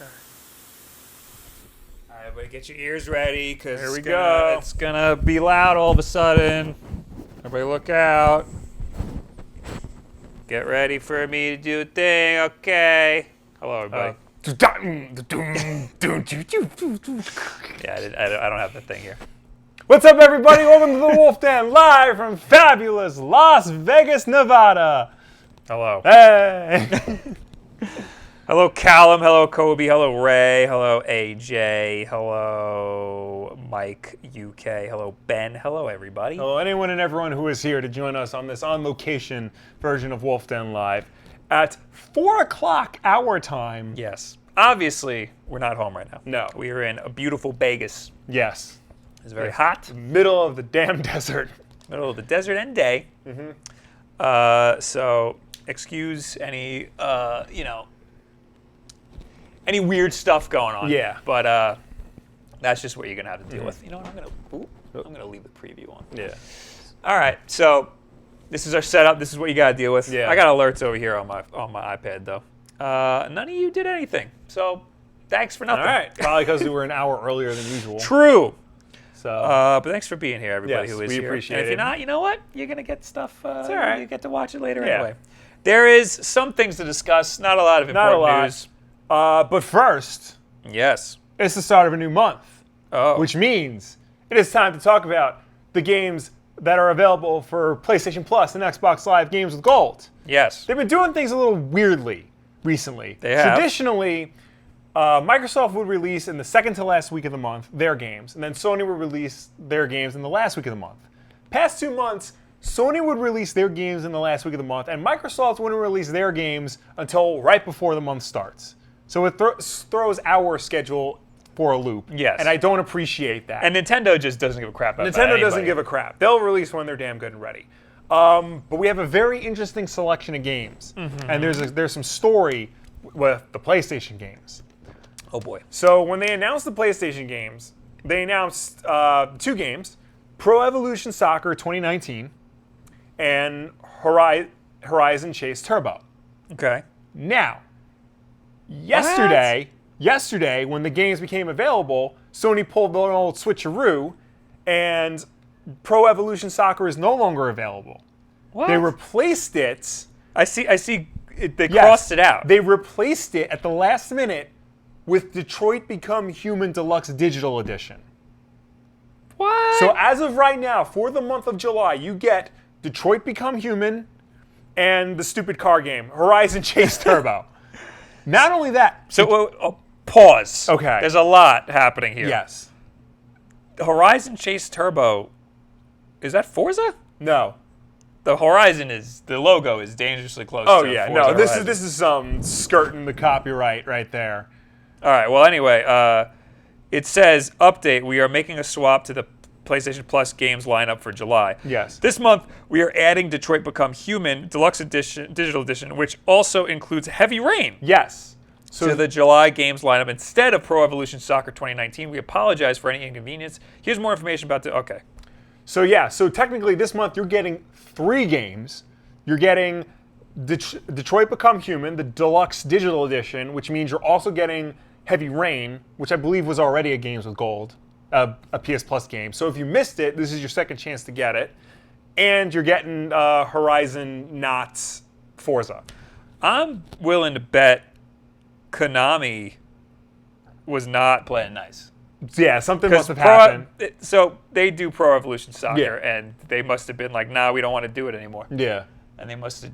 All right, everybody, get your ears ready, because Here we go. It's gonna be loud all of a sudden. Everybody, look out. Get ready for me to do a thing. Okay. Hello, everybody. I don't have the thing here. What's up, everybody? Welcome to the Wulff Den, live from fabulous Las Vegas, Nevada. Hello. Hey. Hello, Callum. Hello, Kobe. Hello, Ray. Hello, AJ. Hello, Mike, UK. Hello, Ben. Hello, everybody. Hello, anyone and everyone who is here to join us on this on-location version of Wulff Den Live at 4 o'clock our time. Yes. Obviously, we're not home right now. No. We are in a beautiful Vegas. Yes. It's very hot. Middle of the damn desert. Middle of the desert and day. So excuse any, any weird stuff going on. Yeah. But that's just what you're gonna have to deal with. You know what? I'm gonna leave the preview on. Yeah. All right. So this is our setup. This is what you gotta deal with. Yeah. I got alerts over here on my iPad though. None of you did anything. So thanks for nothing. All right. Probably because we were an hour earlier than usual. True. So. But thanks for being here, everybody Yes, who is we here. appreciate and if it. you're not, you know what? You're gonna get stuff. It's all right. You get to watch it later Yeah. anyway. There is some things to discuss. Not a lot of Not a important lot. news. But first, Yes. it's the start of a new month. Oh. Which means it is time to talk about the games that are available for PlayStation Plus and Xbox Live Games with Gold. Yes. They've been doing things a little weirdly recently. They have. Traditionally, Microsoft would release in the second to last week of the month their games, and then Sony would release their games in the last week of the month. Past 2 months, Sony would release their games in the last week of the month, and Microsoft wouldn't release their games until right before the month starts. So it throws our schedule for a loop. Yes. And I don't appreciate that. And Nintendo just doesn't give a crap about Nintendo doesn't anybody. give a crap. They'll release when they're damn good and ready. But we have a very interesting selection of games. And there's some story with the PlayStation games. Oh boy. So when they announced the PlayStation games, they announced 2 games, Pro Evolution Soccer 2019 and Horizon Chase Turbo. Okay. Now, yesterday, when the games became available, Sony pulled an old switcheroo, and Pro Evolution Soccer is no longer available. What? They replaced it. I see. They crossed it out. They replaced it at the last minute with Detroit Become Human Deluxe Digital Edition. What? So as of right now, for the month of July, you get Detroit Become Human and the stupid car game, Horizon Chase Turbo. Not only that. So pause. Okay. There's a lot happening here. Yes. Horizon Chase Turbo. Is that Forza? No. The logo is dangerously close. Oh to yeah, Forza no. Horizon. This is skirting the copyright right there. All right. Well, anyway, it says update. We are making a swap to the PlayStation Plus games lineup for July. Yes. This month we are adding Detroit Become Human Deluxe Edition, Digital Edition, which also includes Heavy Rain. Yes. To the July games lineup instead of Pro Evolution Soccer 2019. We apologize for any inconvenience. Here's more information about the. Okay. So technically this month you're getting 3 games. You're getting Detroit Become Human, the Deluxe Digital Edition, which means you're also getting Heavy Rain, which I believe was already a Games with Gold, a PS Plus game. So if you missed it, this is your second chance to get it. And you're getting Horizon, not Forza. I'm willing to bet Konami was not playing nice. Yeah, something must have happened. So they do Pro Evolution Soccer, Yeah. and they must have been like, "Nah, we don't want to do it anymore." Yeah. And they must have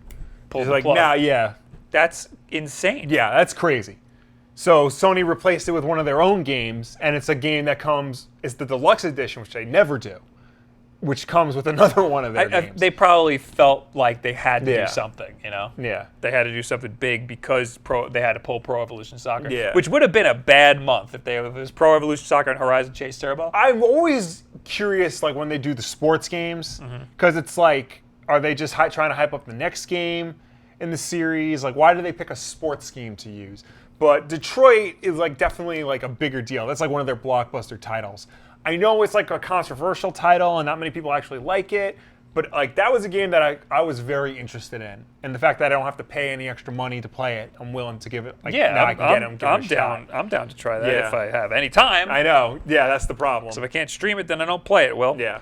pulled It's the like, plug. nah, yeah. That's insane. Yeah, that's crazy. So Sony replaced it with one of their own games, and it's a game that it's the Deluxe Edition, which they never do, which comes with another one of their games. They probably felt like they had to Yeah. do something, Yeah. They had to do something big because they had to pull Pro Evolution Soccer, Yeah. which would have been a bad month if it was Pro Evolution Soccer and Horizon Chase Turbo. I'm always curious, like, when they do the sports games, because it's like, are they just trying to hype up the next game in the series? Like, why do they pick a sports game to use? But Detroit is like definitely like a bigger deal. That's like one of their blockbuster titles. I know it's like a controversial title and not many people actually like it, But like that was a game that I was very interested in, and the fact that I don't have to pay any extra money to play it, I'm willing to give it. Like, Yeah, now I can get them. I'm down. I'm down to try that Yeah. if I have any time. I know. Yeah, that's the problem. So if I can't stream it, then I don't play it. Well, Yeah.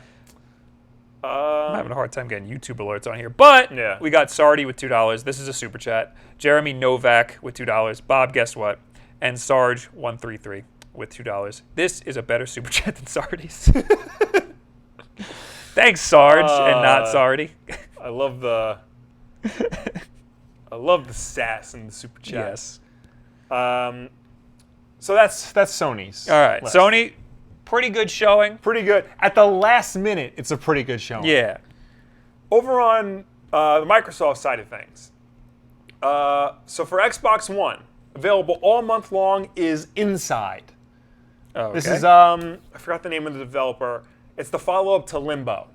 I'm having a hard time getting YouTube alerts on here. But Yeah. we got Sardi with $2. This is a super chat. Jeremy Novak with $2. Bob, guess what? And Sarge133 with $2. This is a better super chat than Sardi's. Thanks, Sarge, and not Sardi. I love the sass in the super chat. Yes. So that's Sony's. All right. list. Sony, pretty good showing. Pretty good. At the last minute, it's a pretty good showing. Yeah. Over on the Microsoft side of things, so for Xbox One, available all month long is Inside. Okay. This is I forgot the name of the developer. It's the follow-up to Limbo.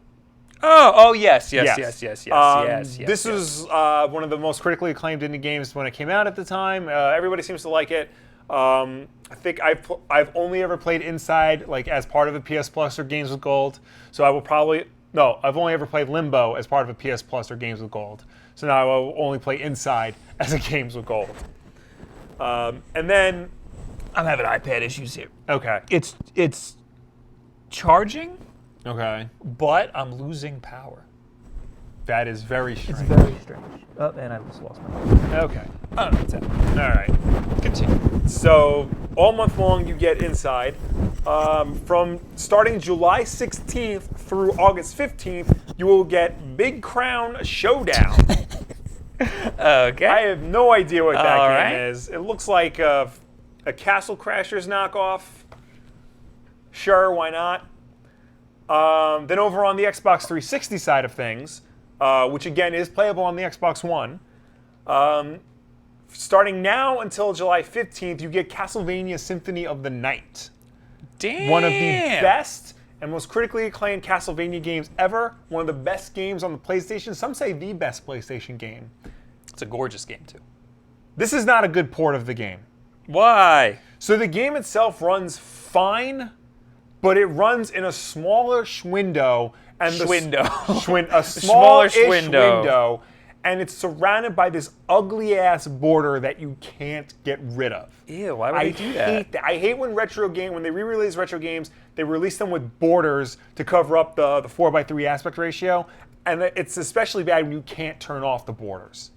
Oh, yes. This is one of the most critically acclaimed indie games when it came out at the time. Everybody seems to like it. I think I've only ever played Inside like as part of a PS Plus or Games with Gold. So I will probably I've only ever played Limbo as part of a PS Plus or Games with Gold. So now I will only play Inside as a Games with Gold. And then I'm having iPad issues here. okay, It's charging, okay, but I'm losing power. that is very strange. Very strange. Oh, and I just lost my. Okay, I don't know what's happening. all right. Continue. So all month long you get Inside. From starting July 16th through August 15th, you will get Big Crown Showdown. Okay. I have no idea what that All game right. is. It looks like a Castle Crashers knockoff. Sure, why not? Then over on the Xbox 360 side of things, which again is playable on the Xbox One, starting now until July 15th, you get Castlevania Symphony of the Night. Damn. One of the best and most critically acclaimed Castlevania games ever. One of the best games on the PlayStation. Some say the best PlayStation game. It's a gorgeous game too. This is not a good port of the game. Why? So the game itself runs fine, but it runs in a smaller window and a smaller smaller window. window, and it's surrounded by this ugly ass border that you can't get rid of. Ew, why would they do that? hate that. I hate when when they re-release retro games, they release them with borders to cover up the 4:3 aspect ratio, and it's especially bad when you can't turn off the borders.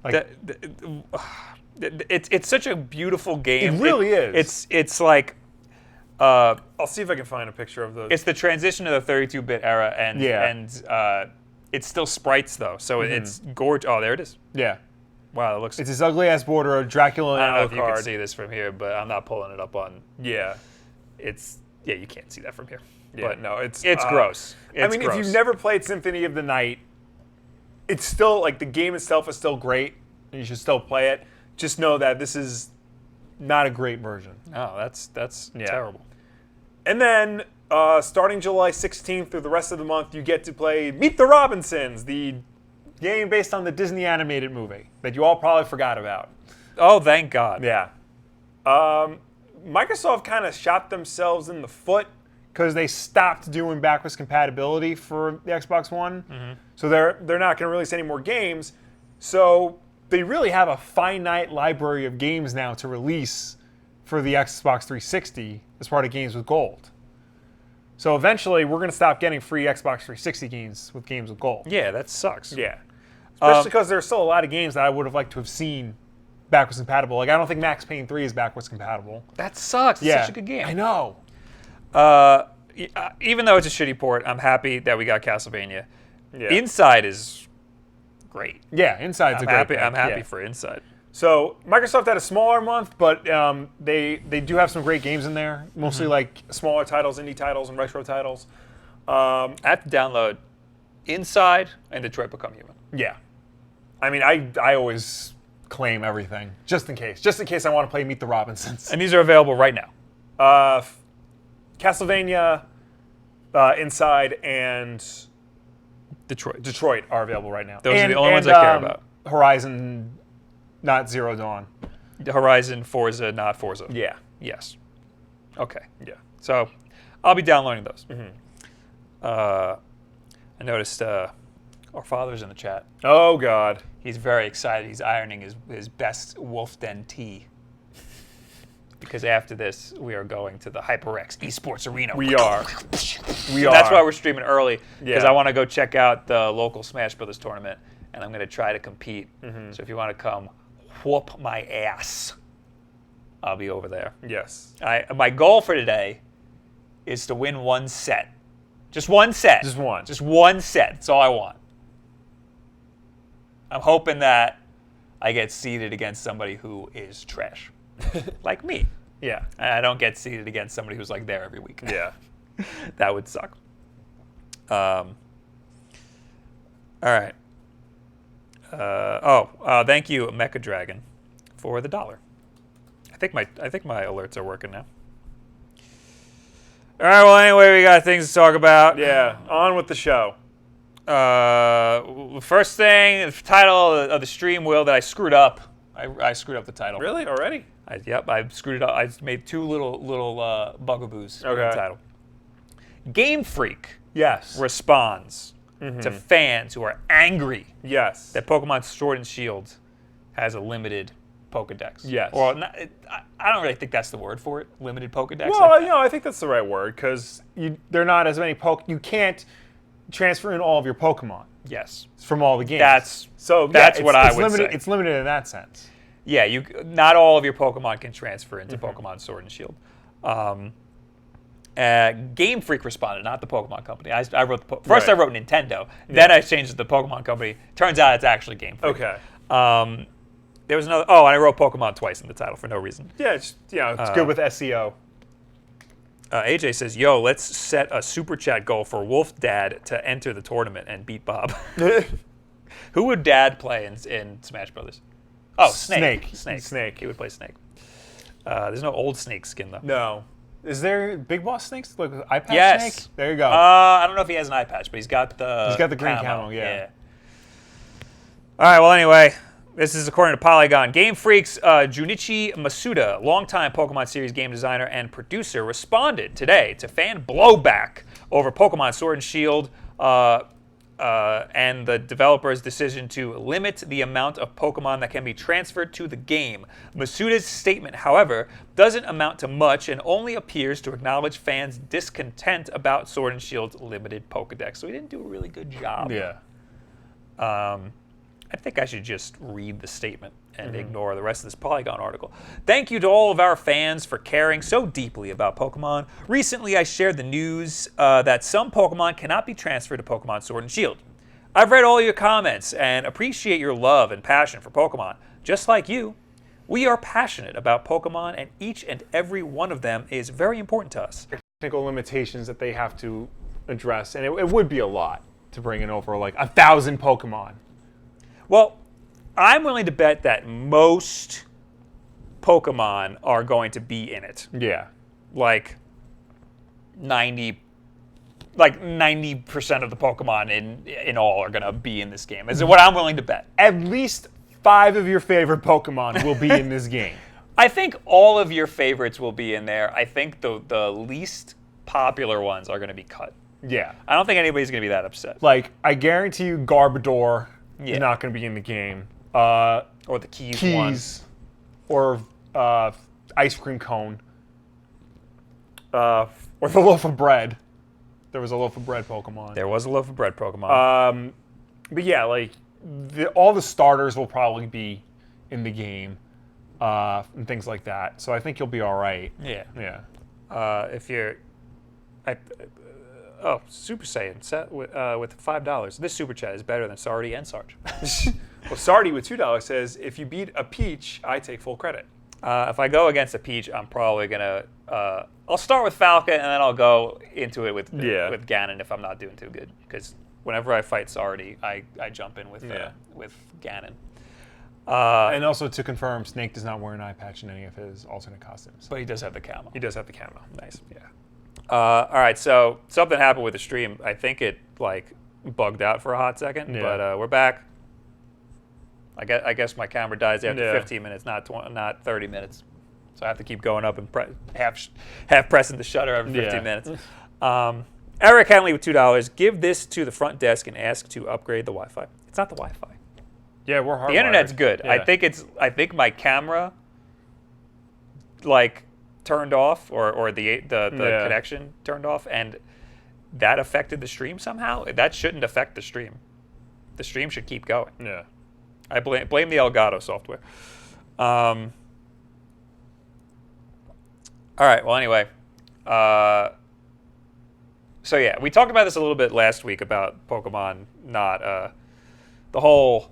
Like, It's such a beautiful game. It really is. It's like I'll see if I can find a picture of the. it's the transition to the 32-bit era, and Yeah. it's still sprites though, so it's gorgeous. Oh, there it is. Yeah. Wow, it looks. It's this ugly ass border of Dracula I don't know and if you can Alucard. see this from here, but I'm not pulling it up on. Yeah. You can't see that from here. Yeah, But no, it's gross. I mean, if you've never played Symphony of the Night, it's still like the game itself is still great, and you should still play it. Just know that this is not a great version. Oh, that's terrible. And then starting July 16th through the rest of the month, you get to play Meet the Robinsons, the game based on the Disney animated movie that you all probably forgot about. Oh, thank God. Yeah. Microsoft kind of shot themselves in the foot because they stopped doing backwards compatibility for the Xbox One. Mm-hmm. So they're not going to release any more games. So they really have a finite library of games now to release for the Xbox 360 as part of Games with Gold. So eventually we're going to stop getting free Xbox 360 games with Games with Gold. Yeah, that sucks. Yeah. Especially because there's still a lot of games that I would have liked to have seen backwards compatible. Like, I don't think Max Payne 3 is backwards compatible. That sucks. It's such a good game. I know. Even though it's a shitty port, I'm happy that we got Castlevania. Yeah. Inside is great. Yeah, Inside's a great game. I'm happy Yeah. for Inside. So Microsoft had a smaller month, but they do have some great games in there. Mostly like smaller titles, indie titles, and retro titles. I have to download Inside and Detroit Become Human. Yeah. I mean, I always claim everything just in case I want to play Meet the Robinsons. And these are available right now. Castlevania, Inside, and Detroit. are available right now. Those are the only ones I care about. Horizon, not Zero Dawn. Horizon, Forza, not Forza. Yeah. Yes. Okay. Yeah. So I'll be downloading those. Mm-hmm. I noticed our father's in the chat. Oh, God. He's very excited. He's ironing his best Wulff Den tee. Because after this, we are going to the HyperX Esports Arena. We are. That's why we're streaming early. Because Yeah. I want to go check out the local Smash Brothers tournament. And I'm going to try to compete. So if you want to come whoop my ass, I'll be over there. Yes. My goal for today is to win one set. Just one set. Just one. Just one set. That's all I want. I'm hoping that I get seeded against somebody who is trash. Like me. Yeah. And I don't get seeded against somebody who's like there every week. Yeah. That would suck. All right. Thank you, Mecha Dragon, for the $1. I think my alerts are working now. All right. Well, anyway, we got things to talk about. Yeah. On with the show. First thing, the title of the stream, Will, that I screwed up. I screwed up the title. Really? Already? I screwed it up. I made two little bugaboos in the Okay. title. Game Freak Yes. responds to fans who are angry Yes. that Pokemon Sword and Shield has a limited Pokédex. Yes. Well, I don't really think that's the word for it. Limited Pokédex. Well, I think that's the right word because they're not as many You can't transfer in all of your Pokemon Yes. from all the games. That's what I would limited, say. It's limited in that sense. Yeah, not all of your Pokemon can transfer into Pokemon Sword and Shield. Game Freak responded, not the Pokemon Company. I wrote first. Right. I wrote Nintendo. Then I changed it to the Pokemon Company. Turns out it's actually Game Freak. Okay. There was another. Oh, and I wrote Pokemon twice in the title for no reason. Yeah, it's good with SEO. AJ says, "Yo, let's set a super chat goal for Wulff Dad to enter the tournament and beat Bob." Who would Dad play in Smash Brothers? Oh, Snake. Snake. He would play Snake. There's no old Snake skin though. No. Is there Big Boss Snakes? Like eye patch Yes. Snake? There you go. I don't know if he has an eye patch, but he's got the green camo, yeah. All right. Well, anyway, this is according to Polygon. Game Freak's Junichi Masuda, longtime Pokemon series game designer and producer, responded today to fan blowback over Pokemon Sword and Shield and the developer's decision to limit the amount of Pokemon that can be transferred to the game. Masuda's statement, however, doesn't amount to much and only appears to acknowledge fans' discontent about Sword and Shield's limited Pokédex. So he didn't do a really good job. Yeah. I think I should just read the statement and ignore the rest of this Polygon article. Thank you to all of our fans for caring so deeply about Pokemon. Recently, I shared the news that some Pokemon cannot be transferred to Pokemon Sword and Shield. I've read all your comments and appreciate your love and passion for Pokemon. Just like you, we are passionate about Pokemon, and each and every one of them is very important to us. Technical limitations that they have to address, and it would be a lot to bring in over like 1,000 Pokemon. Well, I'm willing to bet that most Pokemon are going to be in it. Yeah. Like 90% of the Pokemon in all are going to be in this game. Is what I'm willing to bet. At least 5 of your favorite Pokemon will be in this game. I think all of your favorites will be in there. I think the least popular ones are going to be cut. Yeah. I don't think anybody's going to be that upset. Like, I guarantee you Garbodor Yeah. is not going to be in the game. Or the Keys one. Or Ice Cream Cone. Or the Loaf of Bread. There was a Loaf of Bread Pokemon. There was a Loaf of Bread Pokemon. But yeah, like, all the starters will probably be in the game. And things like that. So I think you'll be all right. Yeah. Yeah. If you're... Super Saiyan set with $5. This super chat is better than Sardi and Sarge. Well, Sardi with $2 says, if you beat a Peach, I take full credit. If I go against a Peach, I'm probably gonna. I'll start with Falcon and then I'll go into it with Ganon if I'm not doing too good. Because whenever I fight Sardi, I jump in with Ganon. And also to confirm, Snake does not wear an eye patch in any of his alternate costumes. But he does have the camo. He does have the camo. Nice. Yeah. All right. So something happened with the stream. I think it bugged out for a hot second, but we're back. I guess my camera dies after 15 minutes, not 30 minutes. So I have to keep going up and half pressing the shutter every 15 minutes. Eric Henley with $2. Give this to the front desk and ask to upgrade the Wi-Fi. It's not the Wi-Fi. Yeah, we're hardwired. The internet's good. Yeah. I think my camera, like, turned off, or the connection turned off, and that affected the stream somehow. That shouldn't affect the stream. The stream should keep going. Yeah. I blame the Elgato software. All right. Well, anyway. So yeah, we talked about this a little bit last week about Pokemon not the whole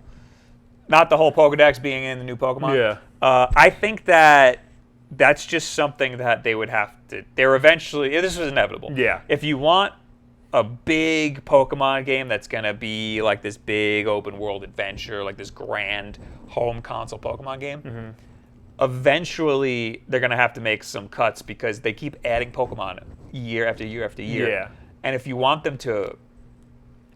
Pokédex being in the new Pokemon. Yeah. I think that's just something that they would have to. They're eventually. This was inevitable. Yeah. If you want a big Pokemon game that's gonna be like this big open world adventure, like this grand home console Pokemon game, eventually they're gonna have to make some cuts because they keep adding Pokemon year after year after year. Yeah. And if you want them to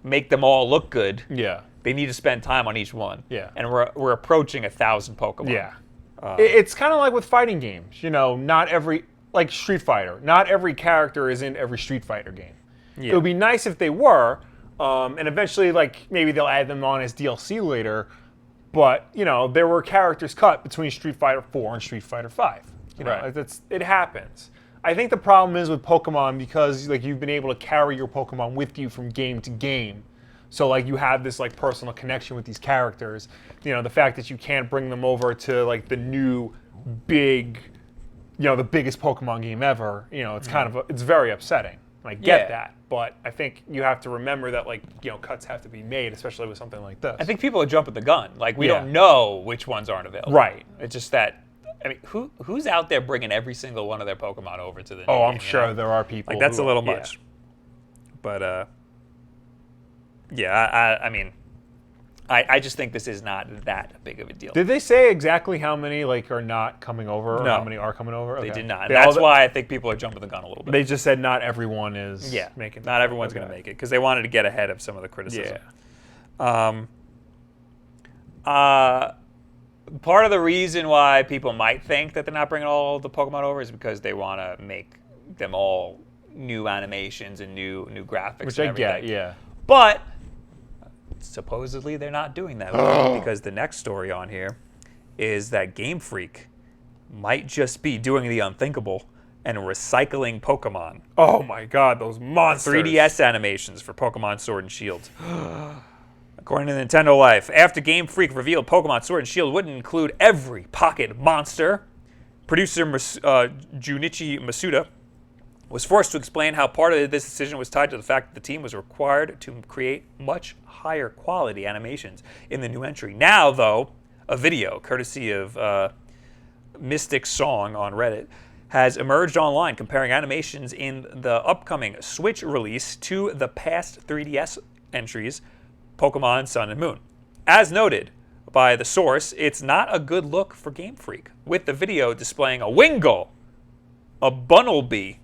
make them all look good, Yeah. they need to spend time on each one. Yeah. And we're approaching 1,000 Pokemon. Yeah. It's kind of like with fighting games. Not every, like Street Fighter, not every character is in every Street Fighter game. Yeah. It would be nice if they were, and eventually, like, maybe they'll add them on as DLC later. But, there were characters cut between Street Fighter 4 and Street Fighter 5. Right. It happens. I think the problem is with Pokemon because, like, you've been able to carry your Pokemon with you from game to game. So, like, you have this, like, personal connection with these characters. The fact that you can't bring them over to, like, the new big, the biggest Pokemon game ever, it's kind of, it's very upsetting. I get that. But I think you have to remember that, like, cuts have to be made, especially with something like this. I think people are jumping the gun. Like, we don't know which ones aren't available. Right. It's just that, I mean, who's out there bringing every single one of their Pokemon over to the new Oh, game, I'm sure there are people. Like, that's a little yeah. much. But, yeah, I mean, I just think this is not that big of a deal. Did they say exactly how many, like, are not coming over or No. how many are coming over? They Okay. did not. They That's all- why I think people are jumping the gun a little bit. They just said not everyone is Yeah, making not everyone's going to make it because they wanted to get ahead of some of the criticism. Part of the reason why people might think that they're not bringing all the Pokemon over is because they want to make them all new animations and new graphics. Which and I get, everything. yeah. But supposedly they're not doing that because the next story on here is that Game Freak might just be doing the unthinkable and recycling Pokemon. Oh my God, those monsters! 3DS animations for Pokemon Sword and Shield. According to Nintendo Life, after Game Freak revealed Pokemon Sword and Shield wouldn't include every pocket monster, producer Junichi Masuda was forced to explain how part of this decision was tied to the fact that the team was required to create much higher quality animations in the new entry. Now, though, a video, courtesy of Mystic Song on Reddit, has emerged online comparing animations in the upcoming Switch release to the past 3DS entries, Pokemon Sun and Moon. As noted by the source, it's not a good look for Game Freak, with the video displaying a Wingull, a Bunnelby,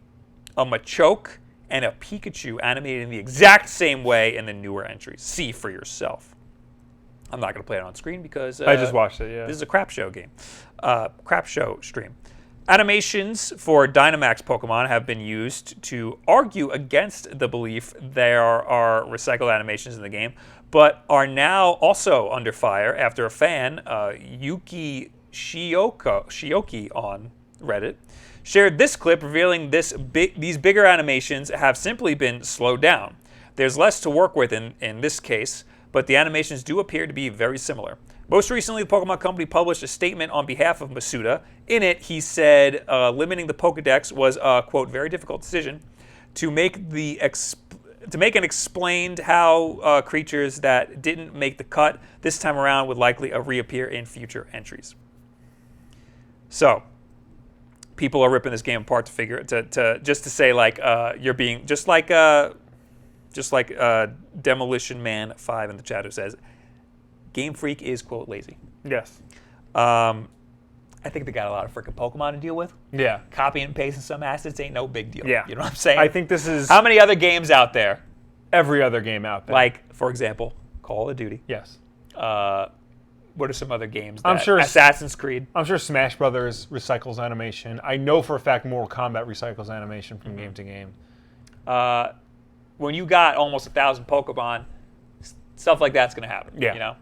a Machoke, and a Pikachu animated in the exact same way in the newer entries. See for yourself. I'm not going to play it on screen because I just watched it, yeah. This is a crap show game. Crap show stream. Animations for Dynamax Pokemon have been used to argue against the belief there are recycled animations in the game, but are now also under fire after a fan, Yuki Shioki on Reddit, shared this clip revealing these bigger animations have simply been slowed down. There's less to work with in this case, but the animations do appear to be very similar. Most recently, the Pokemon Company published a statement on behalf of Masuda. In it, he said limiting the Pokédex was a, quote, very difficult decision to make and explained how creatures that didn't make the cut this time around would likely reappear in future entries. So, people are ripping this game apart to figure just to say like you're being just like Demolition Man 5 in the chat who says Game Freak is, quote, lazy. Yes. I think they got a lot of freaking Pokemon to deal with. Yeah. Copy and pasting some assets ain't no big deal. Yeah. You know what I'm saying? I think this is How many other games out there? every other game out there. Like, for example, Call of Duty. Yes. What are some other games? I'm sure Assassin's Creed. I'm sure Smash Brothers recycles animation. I know for a fact Mortal Kombat recycles animation from game to game. when you got almost 1,000 Pokemon, stuff like that's going to happen. Yeah. You know.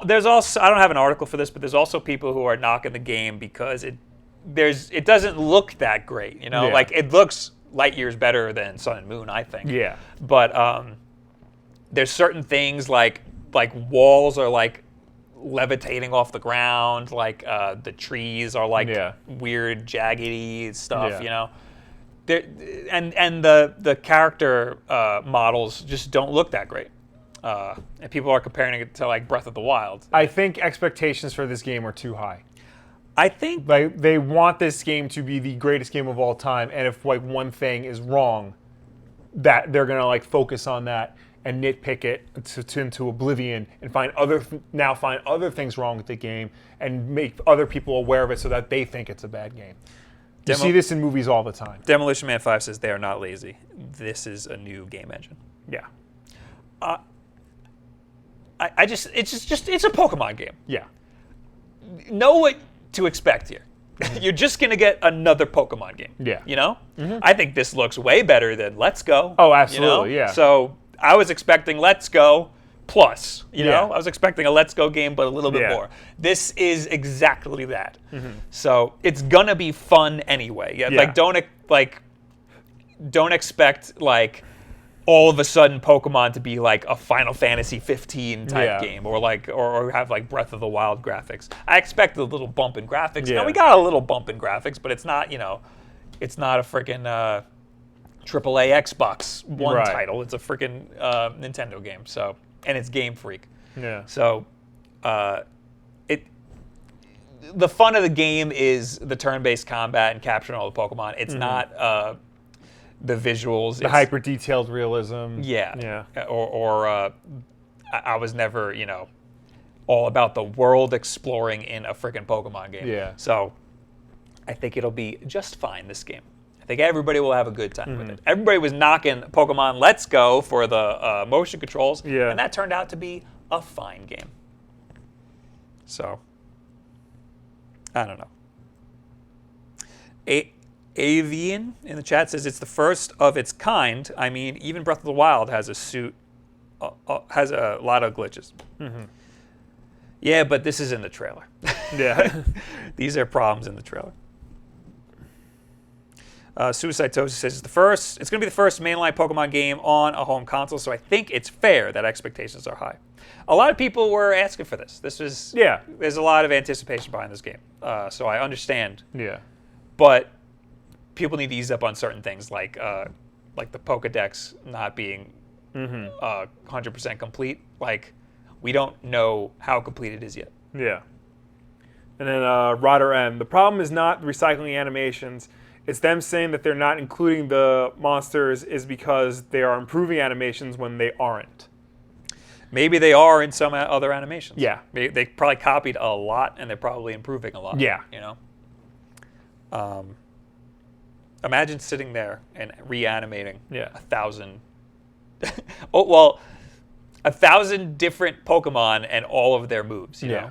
There's also, I don't have an article for this, but there's also people who are knocking the game because it doesn't look that great. You know, Yeah. like it looks light years better than Sun and Moon, I think. Yeah. But there's certain things like walls are like levitating off the ground, like the trees are like weird jaggedy stuff. Yeah. You know. And the character models just don't look that great. And people are comparing it to like Breath of the Wild. I think expectations for this game are too high. I think Like they want this game to be the greatest game of all time, and if like one thing is wrong, that they're gonna like focus on that and nitpick it into oblivion and find other things wrong with the game and make other people aware of it so that they think it's a bad game. You see this in movies all the time. Demolition Man 5 says they are not lazy. This is a new game engine. Yeah. It's a Pokemon game. Yeah. Know what to expect here. You're just gonna get another Pokemon game. Yeah. You know? I think this looks way better than Let's Go. Oh, absolutely, you know? yeah. So I was expecting Let's Go plus. You know? Yeah. I was expecting a Let's Go game, but a little bit more. This is exactly that. So it's gonna be fun anyway. Yeah. Like don't expect like all of a sudden Pokemon to be like a Final Fantasy 15 type game, or like or have like Breath of the Wild graphics. I expected a little bump in graphics. Yeah. Now we got a little bump in graphics, but it's not, it's not a freaking AAA Xbox One title. It's a freaking Nintendo game. So, and it's Game Freak. Yeah. So, the fun of the game is the turn-based combat and capturing all the Pokemon. It's not the visuals, the hyper detailed realism. Yeah. Or I was never, all about the world exploring in a freaking Pokemon game. Yeah. So I think it'll be just fine, this game. I think everybody will have a good time with it. Everybody was knocking Pokemon Let's Go for the motion controls, and that turned out to be a fine game. So, I don't know. Avian in the chat says it's the first of its kind. I mean, even Breath of the Wild has has a lot of glitches. Yeah, but this is in the trailer. Yeah. These are problems in the trailer. Suicide Toast says it's going to be the first mainline Pokemon game on a home console, so I think it's fair that expectations are high. A lot of people were asking for this. There's a lot of anticipation behind this game, so I understand. Yeah. But people need to ease up on certain things, like the Pokédex not being 100% complete. Like, we don't know how complete it is yet. Yeah. And then Rodder M. The problem is not recycling animations. It's them saying that they're not including the monsters is because they are improving animations when they aren't. Maybe they are in some other animations. Yeah. They probably copied a lot, and they're probably improving a lot. Yeah. Imagine sitting there and reanimating 1,000. 1,000 different Pokemon and all of their moves. You know?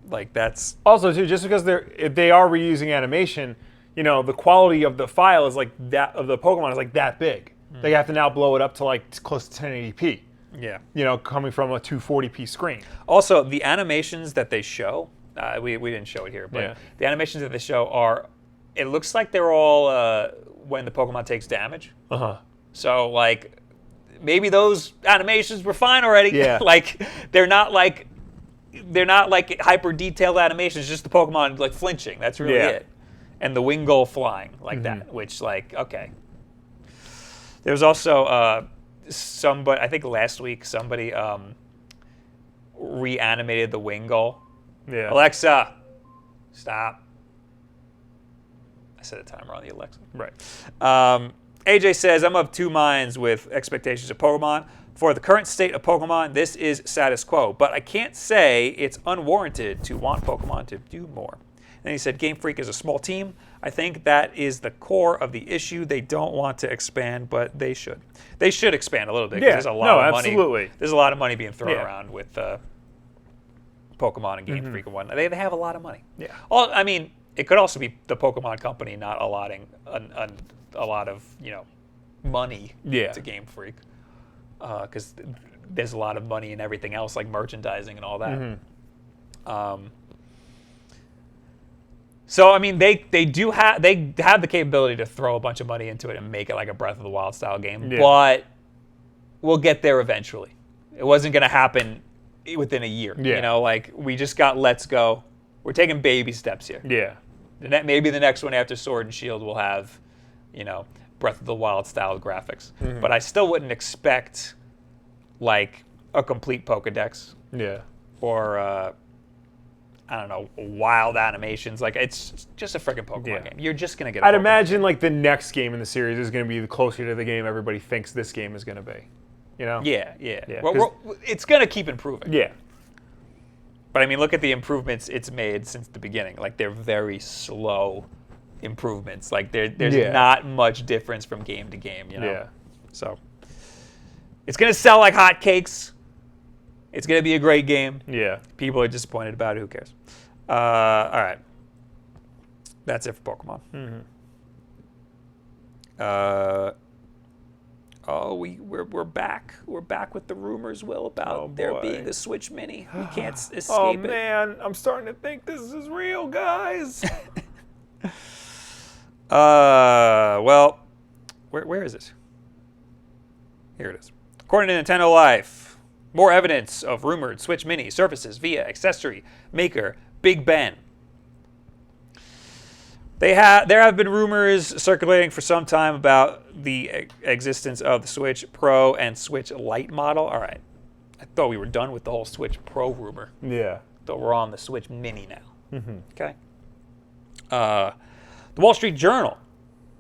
Like, that's also too, just because if they are reusing animation, the quality of the file is like that of the Pokemon is like that big. They have to now blow it up to like close to 1080p. Yeah. Coming from a 240p screen. Also, the animations that they show, we didn't show it here, but the animations that they show are, it looks like they're all when the Pokemon takes damage. So, like, maybe those animations were fine already. Yeah. Like, they're not like hyper detailed animations, just the Pokemon like flinching. That's really it. And the Wingull flying like that, which, like, okay. There's also somebody, I think last week, somebody reanimated the Wingull. Yeah. Alexa, stop. I set a timer on the Alexa. Right. AJ says, I'm of two minds with expectations of Pokemon. For the current state of Pokemon, this is status quo, but I can't say it's unwarranted to want Pokemon to do more. Then he said, Game Freak is a small team. I think that is the core of the issue. They don't want to expand, but they should. They should expand a little bit. Yeah, There's a lot of money. Absolutely. There's a lot of money being thrown around with Pokemon and Game Freak and whatnot. They have a lot of money. Yeah. I mean, it could also be the Pokemon company not allotting a lot of money to Game Freak. because there's a lot of money in everything else, like merchandising and all that. So I mean, they have the capability to throw a bunch of money into it and make it like a Breath of the Wild style game, but we'll get there eventually. It wasn't going to happen within a year. You know, like we just got Let's Go. We're taking baby steps here. Yeah. Maybe the next one after Sword and Shield will have, you know, Breath of the Wild style graphics. But I still wouldn't expect like a complete Pokédex. Yeah. Or I don't know, wild animations. Like it's just a freaking Pokemon game. You're just gonna get. I'd imagine like the next game in the series is gonna be closer to the game everybody thinks this game is gonna be. You know? Yeah. Well, it's gonna keep improving. Yeah. But I mean, look at the improvements it's made since the beginning. Like they're very slow improvements. Like there's not much difference from game to game. You know. Yeah. So it's gonna sell like hotcakes. It's gonna be a great game. Yeah. People are disappointed about it. Who cares? All right. That's it for Pokemon. We're back. We're back with the rumors, Will, about there being a Switch Mini. We can't escape it. Oh man, I'm starting to think this is real, guys. Well, where is it? Here it is. According to Nintendo Life, more evidence of rumored Switch Mini surfaces via accessory maker Big Ben. There have been rumors circulating for some time about the existence of the Switch Pro and Switch Lite model. All right. I thought we were done with the whole Switch Pro rumor. Yeah. Thought we're on the Switch Mini now. Okay. The Wall Street Journal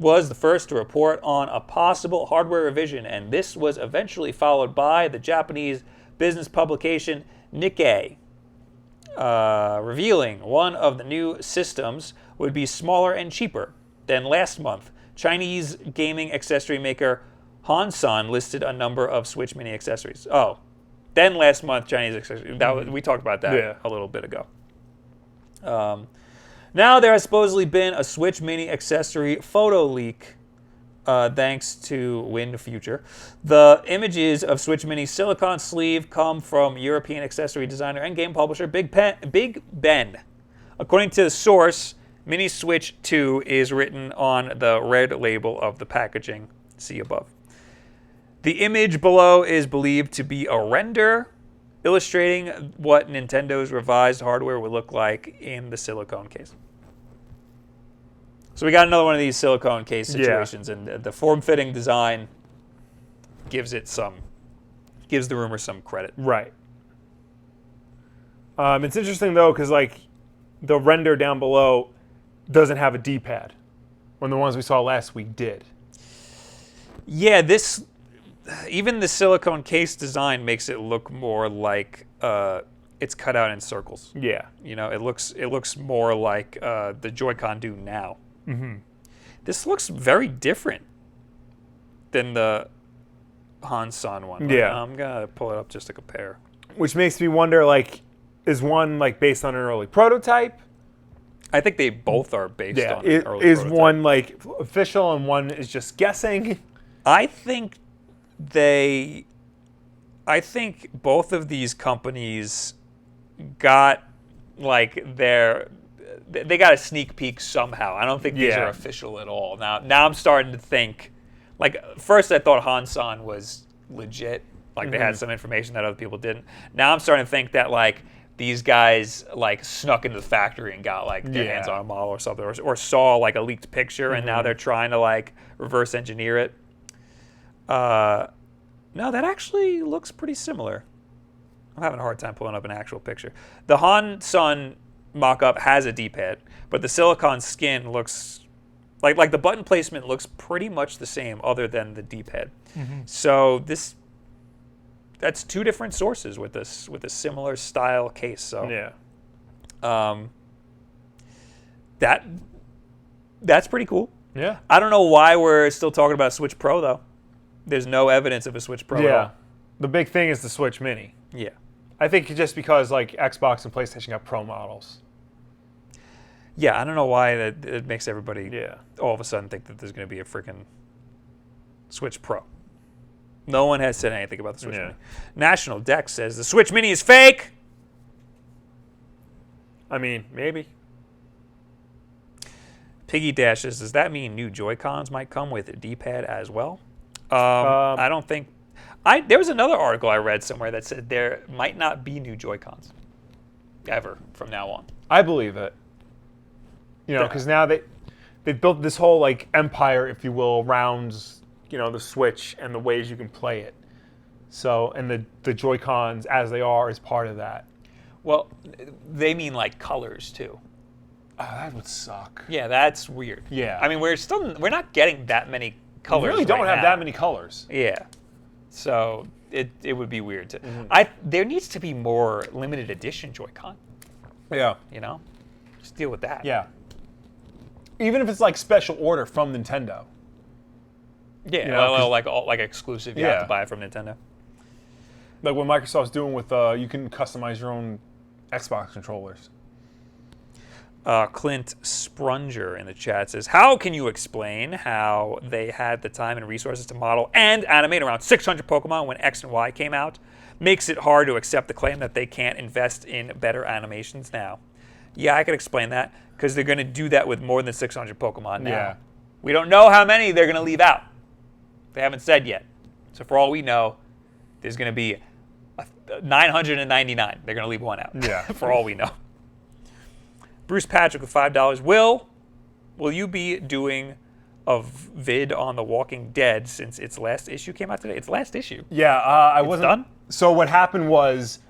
was the first to report on a possible hardware revision, and this was eventually followed by the Japanese business publication Nikkei, revealing one of the new systems would be smaller and cheaper than last month. Chinese gaming accessory maker Hansan listed a number of Switch Mini accessories. Oh, then last month Chinese accessories. We talked about that a little bit ago. Now there has supposedly been a Switch Mini accessory photo leak, thanks to Wind Future. The images of Switch Mini silicone sleeve come from European accessory designer and game publisher Big Ben. According to the source, Mini Switch 2 is written on the red label of the packaging. See above. The image below is believed to be a render illustrating what Nintendo's revised hardware would look like in the silicone case. So we got another one of these silicone case situations, and the form-fitting design gives the rumor some credit. Right. It's interesting though, because like the render down below doesn't have a D-pad, when the ones we saw last week did. Yeah, even the silicone case design makes it look more like it's cut out in circles. Yeah. You know, it looks more like the Joy-Con do now. This looks very different than the Hansan one. Yeah. I'm gonna pull it up just to compare. Which makes me wonder, like, is one like based on an early prototype? I think they both are based on an early is prototype. one like official and one is just guessing? I think both of these companies got like they got a sneak peek somehow. I don't think these are official at all. Now I'm starting to think, like, first I thought Hansan was legit, like they had some information that other people didn't. Now I'm starting to think that like these guys like snuck into the factory and got like their hands on a model or something, or saw like a leaked picture and now they're trying to like reverse engineer it. No, that actually looks pretty similar. I'm having a hard time pulling up an actual picture. The Hansan mock-up has a D-pad, but the silicone skin looks like the button placement looks pretty much the same other than the D-pad. So that's two different sources with a similar style case. So that's pretty cool. Yeah. I don't know why we're still talking about Switch Pro though. There's no evidence of a Switch Pro at all. The big thing is the Switch Mini. Yeah. I think just because like Xbox and PlayStation got Pro models. Yeah, I don't know why it makes everybody all of a sudden think that there's going to be a freaking Switch Pro. No one has said anything about the Switch Yeah. Mini. National Dex says the Switch Mini is fake. I mean, maybe. Piggy Dashes, does that mean new Joy-Cons might come with a D-pad as well? I don't think. There was another article I read somewhere that said there might not be new Joy-Cons ever from now on. I believe it. You know, because now they've built this whole like empire, if you will, around the Switch and the ways you can play it. So, and the Joy-Cons as they are is part of that. Well, they mean like colors too. Oh, that would suck. Yeah, that's weird. Yeah. I mean, we're not getting that many colors. We really don't right have now. that many colors. Yeah. So it would be weird to. There needs to be more limited edition Joy-Con. Yeah. Just deal with that. Yeah. Even if it's like special order from Nintendo. Yeah. Like exclusive. You have to buy it from Nintendo. Like what Microsoft's doing with you can customize your own Xbox controllers. Clint Sprunger in the chat says, how can you explain how they had the time and resources to model and animate around 600 Pokemon when X and Y came out? Makes it hard to accept the claim that they can't invest in better animations now. Yeah, I could explain that, because they're going to do that with more than 600 Pokemon now. Yeah. We don't know how many they're going to leave out. They haven't said yet. So for all we know, there's going to be 999. They're going to leave one out. Yeah. For all we know. Bruce Patrick with $5. Will you be doing a vid on The Walking Dead since its last issue came out today? Its last issue. Yeah, I wasn't done. So what happened was,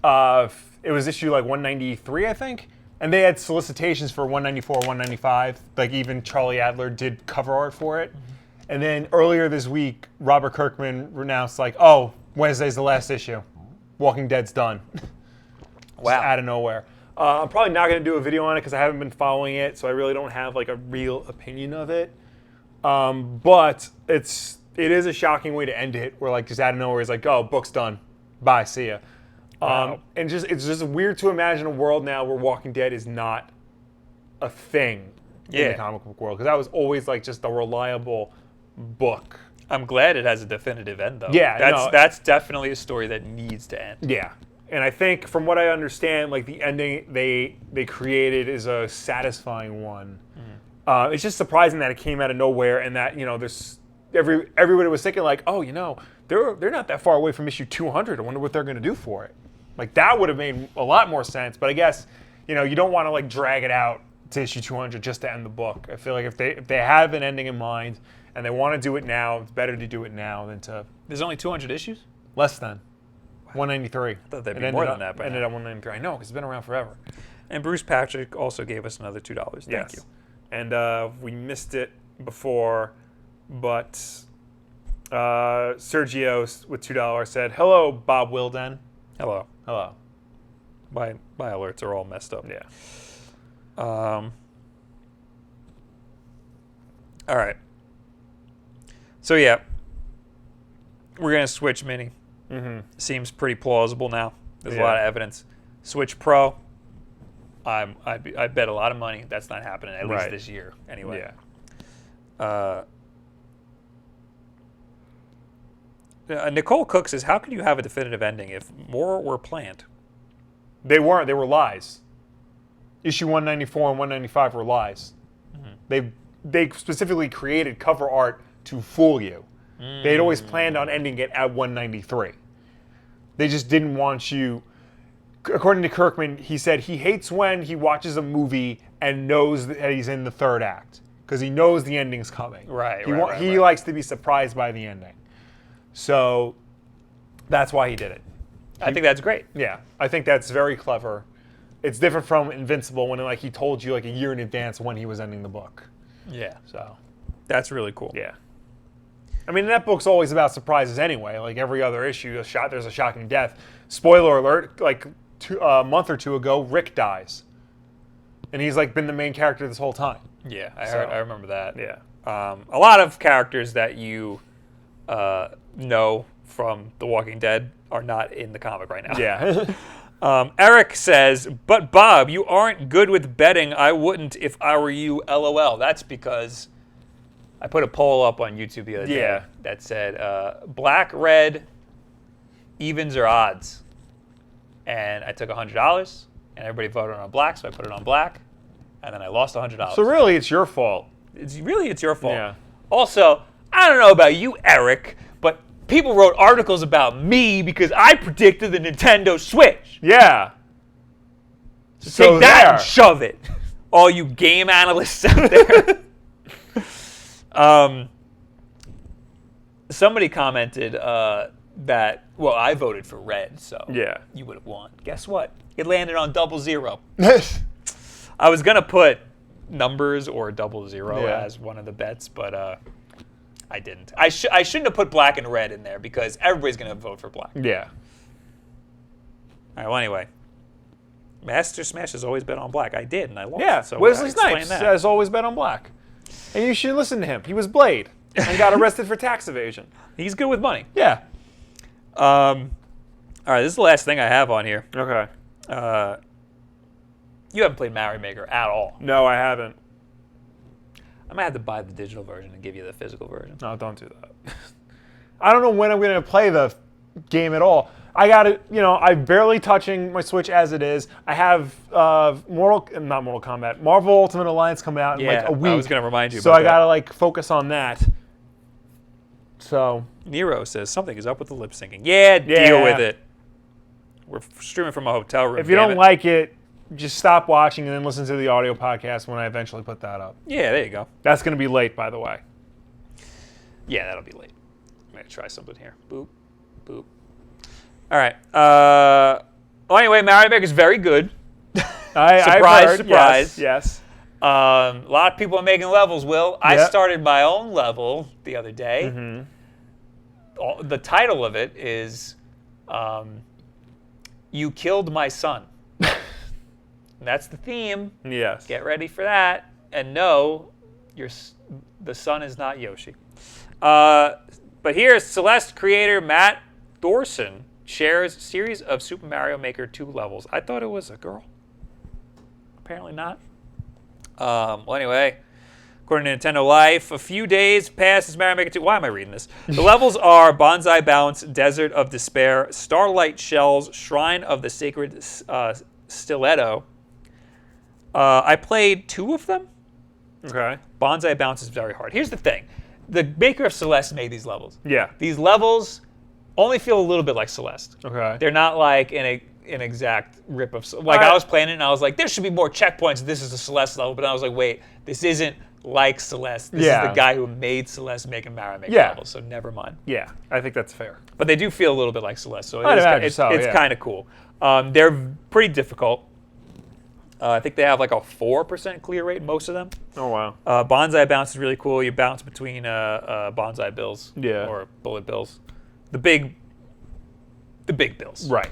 it was issue like 193, I think, and they had solicitations for 194, 195. Like even Charlie Adler did cover art for it, and then earlier this week, Robert Kirkman announced like, "Oh, Wednesday's the last issue. Walking Dead's done." Wow. Just out of nowhere. I'm probably not going to do a video on it because I haven't been following it, so I really don't have like a real opinion of it. But it is a shocking way to end it, where like just out of nowhere, it's like, oh, book's done, bye, see ya. Wow. And it's just weird to imagine a world now where Walking Dead is not a thing in the comic book world, because that was always like just a reliable book. I'm glad it has a definitive end, though. Yeah, that's definitely a story that needs to end. Yeah. And I think, from what I understand, like the ending they created is a satisfying one. It's just surprising that it came out of nowhere, and that there's everybody was thinking like, oh, they're not that far away from issue 200. I wonder what they're going to do for it. Like that would have made a lot more sense. But I guess you don't want to like drag it out to issue 200 just to end the book. I feel like if they have an ending in mind and they want to do it now, it's better to do it now than to. There's only 200 issues? Less than. 193. I thought there'd be more than that. Ended at 193. I know, because it's been around forever. And Bruce Patrick also gave us another $2. Thank you. And we missed it before, but Sergio with $2 said, "Hello, Bob Wilden." Hello. Hello. My alerts are all messed up. Yeah. All right. So yeah, we're gonna switch Mini. Seems pretty plausible now. There's a lot of evidence. Switch Pro. I bet a lot of money that's not happening at least this year. Anyway. Yeah. Nicole Cook says, "How could you have a definitive ending if more were planned?" They weren't. They were lies. Issue 194 and 195 were lies. They specifically created cover art to fool you. They had always planned on ending it at 193. They just didn't want you. According to Kirkman, he said he hates when he watches a movie and knows that he's in the third act, because he knows the ending's coming. He likes to be surprised by the ending. So that's why he did it. I think that's great. Yeah, I think that's very clever. It's different from Invincible, when like he told you like a year in advance when he was ending the book. Yeah. So that's really cool. Yeah. I mean, that book's always about surprises anyway. Like every other issue, there's a shocking death. Spoiler alert, like a month or two ago, Rick dies. And he's like been the main character this whole time. Yeah, I remember that. Yeah. A lot of characters that you know from The Walking Dead are not in the comic right now. Yeah. Eric says, "But Bob, you aren't good with betting. I wouldn't if I were you, LOL." That's because I put a poll up on YouTube the other day Yeah. that said black, red, evens or odds. And I took $100, and everybody voted on black, so I put it on black, and then I lost $100. So really, it's your fault. It's your fault. Yeah. Also, I don't know about you, Eric, but people wrote articles about me because I predicted the Nintendo Switch. Yeah. So take that and shove it, all you game analysts out there. Somebody commented that, well, I voted for red, so Yeah. you would have won. Guess what? It landed on 00. I was going to put numbers or 00 as one of the bets, but I didn't. I shouldn't have put black and red in there because everybody's going to vote for black. Yeah. All right, well, anyway. Master Smash has always been on black. I did, and I lost. Yeah, So Wesley explain Snipes that. has always been on black. And you should listen to him. He was Blade and got arrested for tax evasion. He's good with money. Yeah. All right, this is the last thing I have on here. Okay. You haven't played Mario Maker at all. No, I haven't. I might have to buy the digital version and give you the physical version. No, don't do that. I don't know when I'm going to play the game at all. I got it, I'm barely touching my Switch as it is. I have not Mortal Kombat, Marvel Ultimate Alliance coming out in like a week. I was going to remind you so about I got to like focus on that. So Nero says something is up with the lip syncing. Yeah, deal with it. We're streaming from a hotel room. if you don't like it, just stop watching and then listen to the audio podcast when I eventually put that up. Yeah, there you go. That's going to be late, by the way. Yeah, that'll be late. I'm going to try something here. Boop, boop. All right. Well, anyway, Mario Maker is very good. Surprise, surprise. Yes. A lot of people are making levels, Will. I Yep. started my own level the other day. Mm-hmm. The title of it is You Killed My Son. And that's the theme. Yes. Get ready for that. And no, the son is not Yoshi. But here, Celeste creator Matt Thorson shares a series of Super Mario Maker 2 levels. I thought it was a girl. Apparently not. Well, anyway, according to Nintendo Life, a few days past since Mario Maker 2. Why am I reading this? The levels are Bonsai Bounce, Desert of Despair, Starlight Shells, Shrine of the Sacred Stiletto. I played 2 of them. Okay. Bonsai Bounce is very hard. Here's the thing. The maker of Celeste made these levels. Yeah. These levels only feel a little bit like Celeste. Okay. They're not like an exact rip of... Like, I was playing it, and I was like, there should be more checkpoints. This is a Celeste level. But then I was like, wait, this isn't like Celeste. This is the guy who made Celeste making Mario Maker levels, so never mind. Yeah, I think that's fair. But they do feel a little bit like Celeste, so it's yeah. kind of cool. They're pretty difficult. I think they have like a 4% clear rate, most of them. Oh, wow. Bonsai Bounce is really cool. You bounce between bonsai bills or bullet bills. The big bills. Right.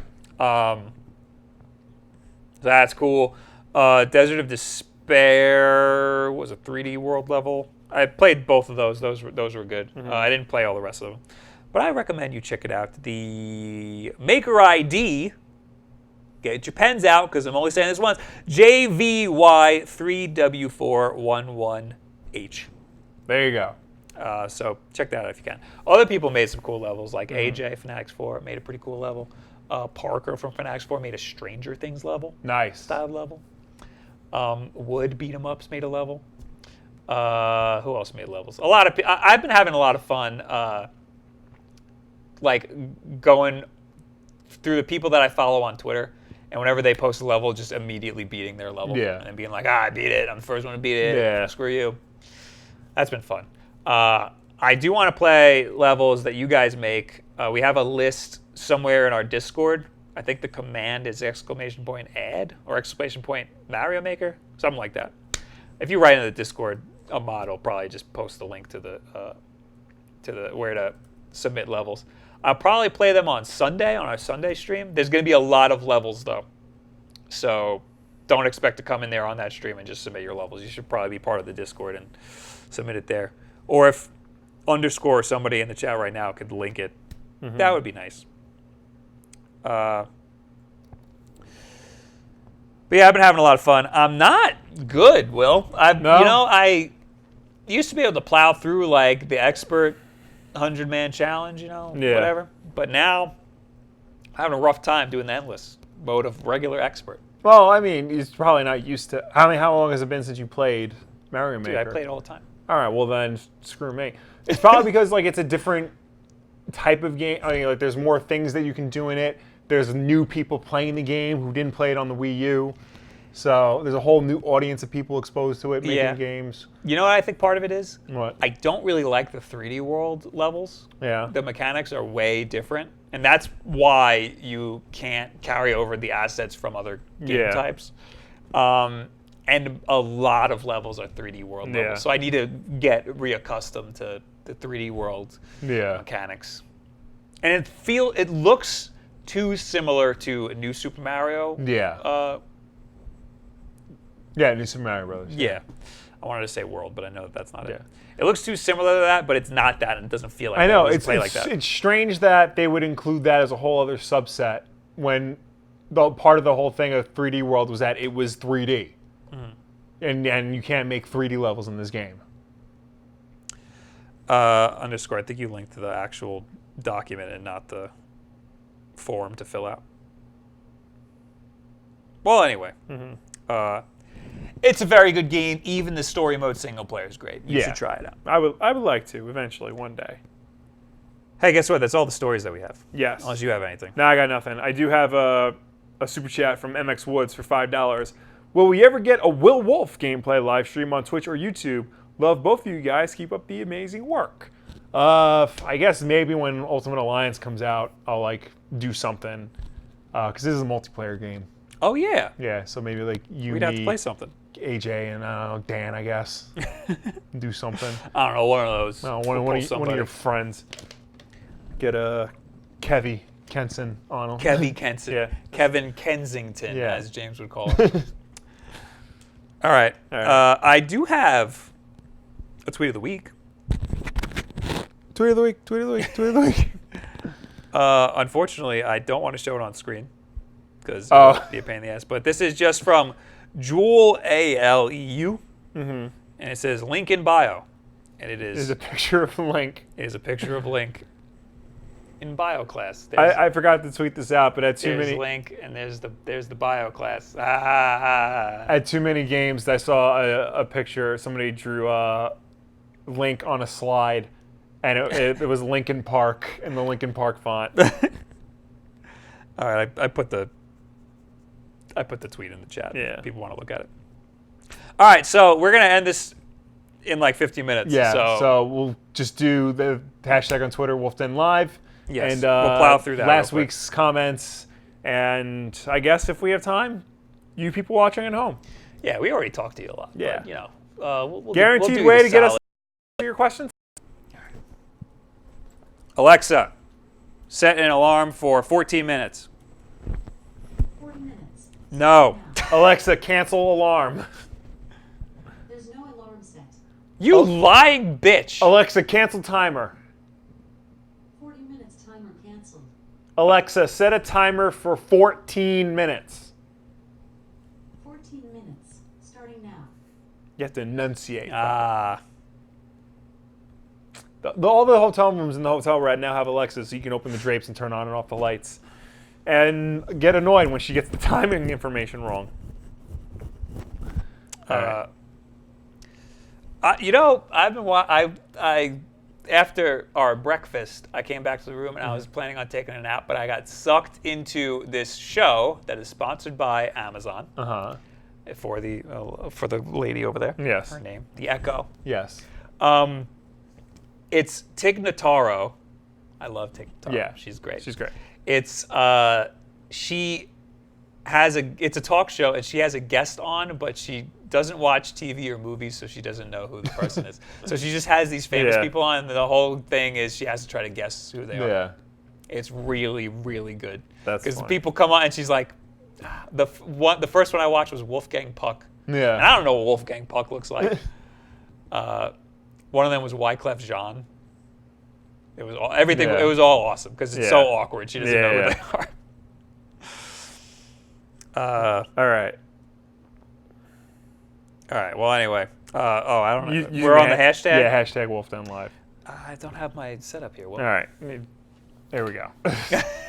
That's cool. Desert of Despair was a 3D world level. I played both of those. Those were good. Mm-hmm. I didn't play all the rest of them. But I recommend you check it out. The Maker ID... Get your pens out, because I'm only saying this once. JVY3W411H. There you go. So check that out if you can. Other people made some cool levels, like AJ, Fanatics 4, made a pretty cool level. Parker from Fanatics 4 made a Stranger Things level. Nice. Style level. Wood Beat 'em Ups made a level. Who else made levels? A lot of I've been having a lot of fun, like going through the people that I follow on Twitter. And whenever they post a level, just immediately beating their level. Yeah. And then being like, I beat it. I'm the first one to beat it. Yeah. Screw you. That's been fun. I do want to play levels that you guys make. We have a list somewhere in our Discord. I think the command is !add or !Mario Maker. Something like that. If you write in the Discord, a mod will probably just post the link to the where to submit levels. I'll probably play them on Sunday, on our Sunday stream. There's going to be a lot of levels, though. So don't expect to come in there on that stream and just submit your levels. You should probably be part of the Discord and submit it there. Or if _ somebody in the chat right now could link it, that would be nice. But yeah, I've been having a lot of fun. I'm not good, Will. you used to be able to plow through like the expert 100-man challenge, whatever. But now, I'm having a rough time doing the endless mode of regular expert. Well, I mean, he's probably not used to. How long has it been since you played Mario Maker? Dude, I play it all the time. All right, well then, screw me. It's probably because like it's a different type of game. I mean, like there's more things that you can do in it. There's new people playing the game who didn't play it on the Wii U. So there's a whole new audience of people exposed to it making games. You know what I think part of it is? What? I don't really like the 3D world levels. Yeah. The mechanics are way different. And that's why you can't carry over the assets from other game types. And a lot of levels are 3D world levels. So I need to get reaccustomed to the 3D world mechanics. And it looks too similar to a New Super Mario. New Super Mario Brothers. Yeah. I wanted to say World, but I know that's not it. It looks too similar to that, but it's not that, and it doesn't feel like that. I know, like that. It's strange that they would include that as a whole other subset when the part of the whole thing of 3D World was that it was 3D. And you can't make 3D levels in this game. Underscore, I think you linked to the actual document and not the form to fill out. Well, anyway. It's a very good game. Even the story mode single player is great. You should try it out. I would like to eventually one day. Hey, guess what? That's all the stories that we have. Yes. Unless you have anything. No, I got nothing. I do have a super chat from MX Woods for $5. Will we ever get a Will Wulff gameplay live stream on Twitch or YouTube? Love both of you guys. Keep up the amazing work. I guess maybe when Ultimate Alliance comes out, I'll like do something because this is a multiplayer game. Oh yeah. Yeah. So maybe like you. We'd have to play something. AJ and Dan, I guess. Do something. I don't know, one of those. No, one of your friends. Get a Kevy Kenson on him. Kevy Kenson. Yeah. Kevin Kensington, as James would call it. All right. I do have a tweet of the week. Tweet of the week. Unfortunately, I don't want to show it on screen because it would be a pain in the ass. But this is just from Jewel ALEU, and it says link in bio, and it is a picture of Link. It is a picture of Link in bio class. I forgot to tweet this out, but at too many Link, and there's the bio class. At too many games, I saw a picture. Somebody drew Link on a slide, and it was Linkin Park in the Linkin Park font. All right, I put the tweet in the chat. Yeah. People want to look at it. All right, so we're going to end this in like 15 minutes. Yeah, so we'll just do the hashtag on Twitter, Wulff Den Live. Yes, and we'll plow through that last week's comments. And I guess if we have time, you people watching at home. Yeah, we already talked to you a lot. Yeah. But, we'll guaranteed do way to get solid. us your questions. Alexa, set an alarm for 14 minutes. 40 minutes. No. Alexa, cancel alarm. There's no alarm set. You lying bitch. Alexa, cancel timer. 40 minutes timer canceled. Alexa, set a timer for 14 minutes. 14 minutes. Starting now. You have to enunciate. All the hotel rooms in the hotel right now have Alexas, so you can open the drapes and turn on and off the lights. And get annoyed when she gets the timing information wrong. After our breakfast, I came back to the room and I was planning on taking a nap, but I got sucked into this show that is sponsored by Amazon. For the lady over there. Yes. Her name, the Echo. Yes. It's Tig Notaro. I love Tig Notaro. Yeah. She's great. She's great. It's it's a talk show and she has a guest on, but she doesn't watch TV or movies, so she doesn't know who the person is. So she just has these famous people on, and the whole thing is she has to try to guess who they are. Yeah. It's really, really good. That's because funny. people come on and she's like, the first one I watched was Wolfgang Puck. Yeah. And I don't know what Wolfgang Puck looks like. One of them was Wyclef Jean. It was everything. Yeah. It was all awesome because it's so awkward. She doesn't know who they are. All right. All right. Well, anyway, I don't know. Using We're on the hashtag? Yeah, hashtag Wulff Den Live. I don't have my setup here. Well, All right. There we go.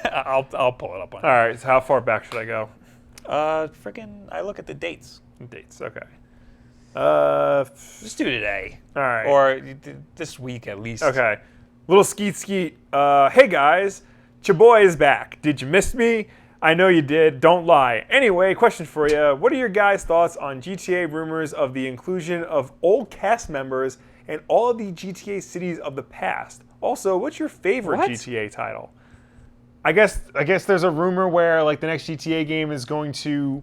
I'll pull it up on All right. So how far back should I go? I look at the dates. Dates. Okay. Just do today. All right. Or this week at least. Okay. Little skeet. Hey guys, your boy is back. Did you miss me? I know you did. Don't lie. Anyway, question for you. What are your guys' thoughts on GTA rumors of the inclusion of old cast members in all of the GTA cities of the past? Also, what's your favorite GTA title? I guess there's a rumor where like the next GTA game is going to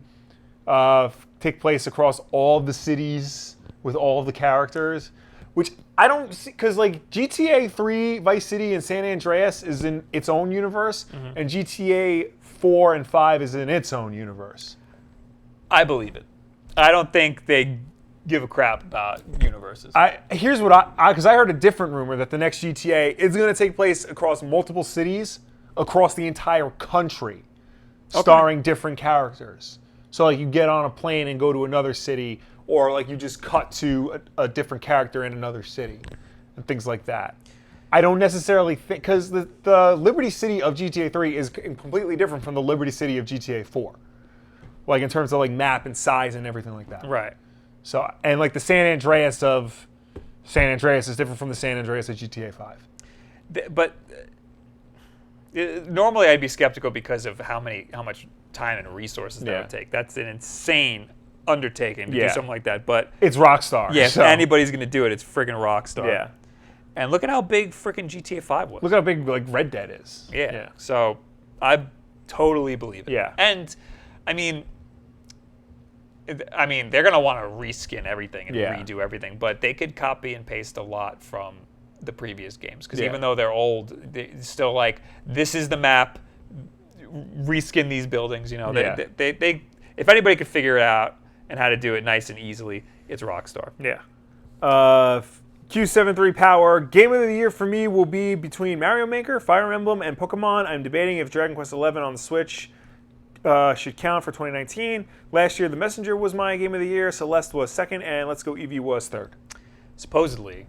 take place across all the cities with all of the characters, which I don't see, because like GTA 3, Vice City, and San Andreas is in its own universe, and GTA 4 and 5 is in its own universe. I believe it. I don't think they give a crap about universes. Here's what because I heard a different rumor that the next GTA is going to take place across multiple cities across the entire country, starring different characters. So like you get on a plane and go to another city, or like you just cut to a different character in another city, and things like that. I don't necessarily think, because the Liberty City of GTA 3 is completely different from the Liberty City of GTA 4, like in terms of like map and size and everything like that. Right. So and like the San Andreas of San Andreas is different from the San Andreas of GTA 5. But normally I'd be skeptical because of how much time and resources that would take. That's an insane undertaking to do something like that. But it's Rockstar. Yeah, if anybody's gonna do it, it's freaking Rockstar. Yeah. And look at how big freaking GTA 5 was. Look how big like Red Dead is. Yeah. So I totally believe it. Yeah. And I mean they're gonna want to reskin everything and redo everything, but they could copy and paste a lot from the previous games, because even though they're old, they still like, this is the map, reskin these buildings. You know, they if anybody could figure it out and how to do it nice and easily, it's Rockstar. Yeah. Q73 Power. Game of the year for me will be between Mario Maker, Fire Emblem, and Pokemon. I'm debating if Dragon Quest XI on the Switch should count for 2019. Last year, The Messenger was my game of the year. Celeste was second, and Let's Go Eevee was third. Supposedly,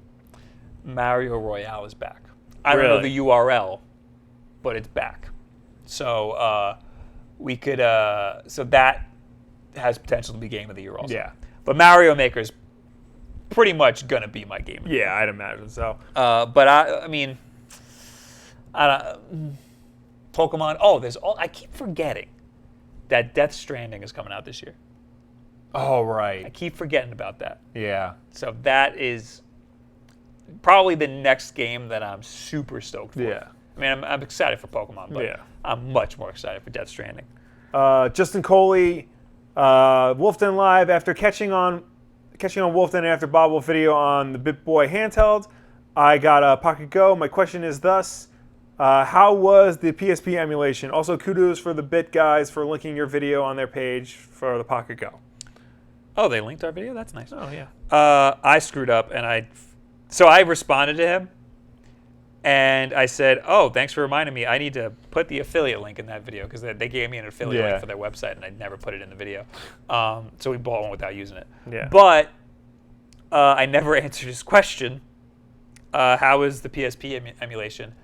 Mario Royale is back. I don't know the URL, but it's back. So we could. So that has potential to be game of the year also. Yeah. But Mario Maker's pretty much gonna be my game. Yeah, I'd imagine so. But I mean, Pokemon. Oh, I keep forgetting that Death Stranding is coming out this year. Oh, right. I keep forgetting about that. Yeah. So that is probably the next game that I'm super stoked for. Yeah. I mean, I'm excited for Pokemon, but I'm much more excited for Death Stranding. Justin Coley, Wulff Den Live. After catching on Wulff Den after Bob Wolf video on the BitBoy handheld, I got a Pocket Go. My question is thus, how was the PSP emulation? Also, kudos for the Bit guys for linking your video on their page for the Pocket Go. Oh, they linked our video? That's nice. Oh, yeah. I screwed up, and I responded to him, and I said, oh, thanks for reminding me. I need to put the affiliate link in that video, because they gave me an affiliate link for their website, and I never put it in the video. So we bought one without using it. Yeah. But I never answered his question. How is the PSP emulation?